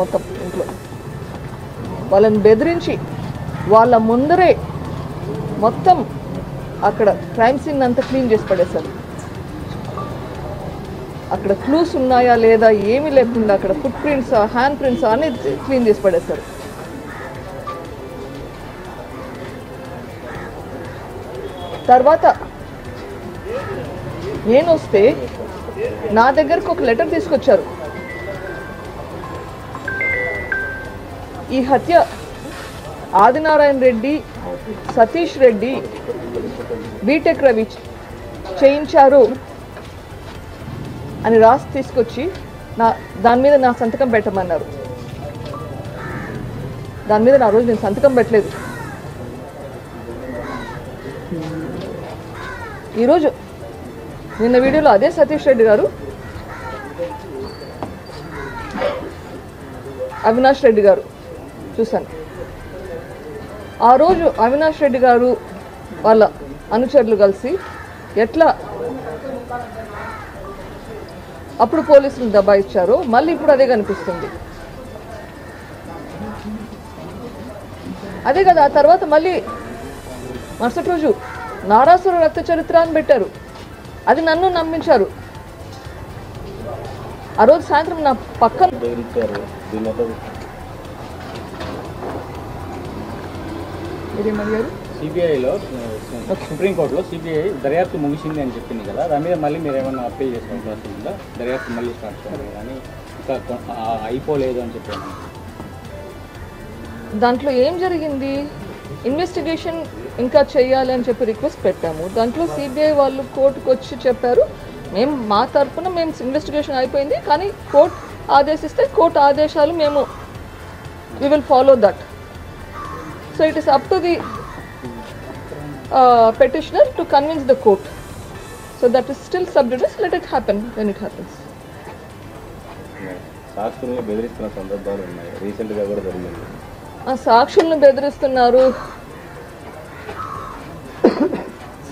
మొత్తం ఇంట్లో వాళ్ళని బెదిరించి వాళ్ళ ముందరే మొత్తం అక్కడ క్రైమ్ సీన్ అంతా క్లీన్ చేసి పడేశారు. అక్కడ క్లూస్ ఉన్నాయా లేదా ఏమీ లేకుండా అక్కడ ఫుట్ ప్రింట్స్, హ్యాండ్ ప్రింట్స్ అన్ని క్లీన్ చేసి పడేశారు. తర్వాత నేను వస్తే నా దగ్గరకు ఒక లెటర్ తీసుకొచ్చారు. ఈ హత్య ఆదినారాయణ రెడ్డి, సతీష్ రెడ్డి, బీటెక్ రవి చేయించారు అని రాసి తీసుకొచ్చి దాని మీద నా సంతకం పెట్టమన్నారు. దాని మీద నా రోజు నేను సంతకం పెట్టలేదు. ఈరోజు నిన్న వీడియోలో అదే సతీష్ రెడ్డి గారు, అవినాష్ రెడ్డి గారు చూశాను. ఆ రోజు అవినాష్ రెడ్డి గారు వాళ్ళ అనుచరులు కలిసి ఎట్లా అప్పుడు పోలీసులు దబాయిచ్చారో మళ్ళీ ఇప్పుడు అదే కనిపిస్తుంది. అదే కదా. ఆ తర్వాత మళ్ళీ మరుసటి రోజు నారాసుర రక్త చరిత్ర అని పెట్టారు. అది నన్ను నమ్మించారు. ఆ రోజు సాయంత్రం నా పక్కన సిబిఐలో సుప్రీంకోర్టులో సిబిఐ దర్యాప్తు ముగిసింది అని చెప్పింది కదా, దాని మీద మళ్ళీ మీరు ఏమన్నా అప్పీల్ చేసుకోవాల్సిందా? దర్యాప్తు మళ్ళీ స్టార్ట్ చేయాలి కానీ ఇంకా అయిపోలేదు అని చెప్పాను. దాంట్లో ఏం జరిగింది, ఇన్వెస్టిగేషన్ ఇంకా చేయాలి అని చెప్పి రిక్వెస్ట్ పెట్టాము. దాంట్లో సిబిఐ వాళ్ళు కోర్టుకు వచ్చి చెప్పారు, మేము మా తరఫున మేము ఇన్వెస్టిగేషన్ అయిపోయింది, కానీ కోర్టు ఆదేశిస్తే కోర్టు ఆదేశాలు మేము we will follow that. So it is up to the petitioner to convince the court. So that is still sub judice. Let it happen when it happens. సాక్షుల్ని బెదిరిస్తున్న సందర్భాలు ఉన్నాయి, రీసెంట్గా కూడా జరిగింది.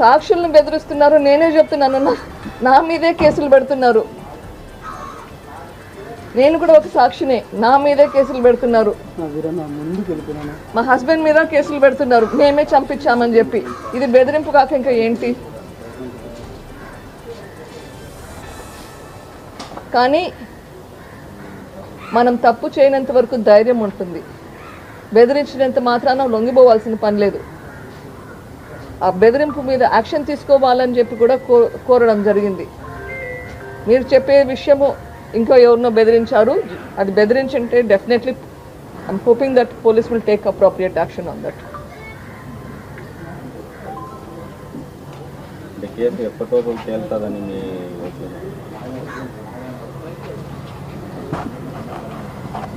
సాక్షులను బెదిరిస్తున్నారు, నేనే చెప్తున్నాను. నా మీదే కేసులు పెడుతున్నారు. నేను కూడా ఒక సాక్షినే, నా మీదే కేసులు పెడుతున్నారు. మా హస్బెండ్ మీద కేసులు పెడుతున్నారు, మేమే చంపించామని చెప్పి. ఇది బెదిరింపు కాక ఇంకా ఏంటి? కానీ మనం తప్పు చేయనంత వరకు ధైర్యం ఉంటుంది. బెదిరించినంత మాత్రాన లొంగిపోవాల్సిన పని లేదు. ఆ బెదిరింపు మీద యాక్షన్ తీసుకోవాలని చెప్పి కూడా కోరడం జరిగింది. మీరు చెప్పే విషయము ఇంకో ఎవరినో బెదిరించారు, అది బెదిరించుంటే definitely I'm hoping that police will take appropriate action on that.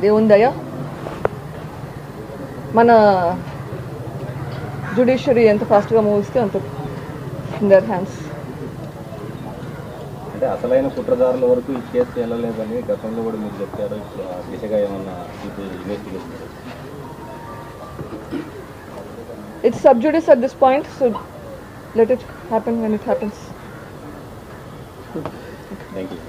దేవుందయ్యా, మన జ్యుడిషియరీ ఎంత ఫాస్ట్గా మూవిస్తే అంత ఇన్ దర్ హ్యాండ్స్. అంటే అసలైన కుట్రదారుల వరకు ఈ కేసు వెళ్ళలేదని గతంలో కూడా మీరు చెప్పారు. ఇప్పుడు ఆ దిశగా ఏమన్నా investigation? It's sub judice at this point, so let it happen when it happens. Thank you.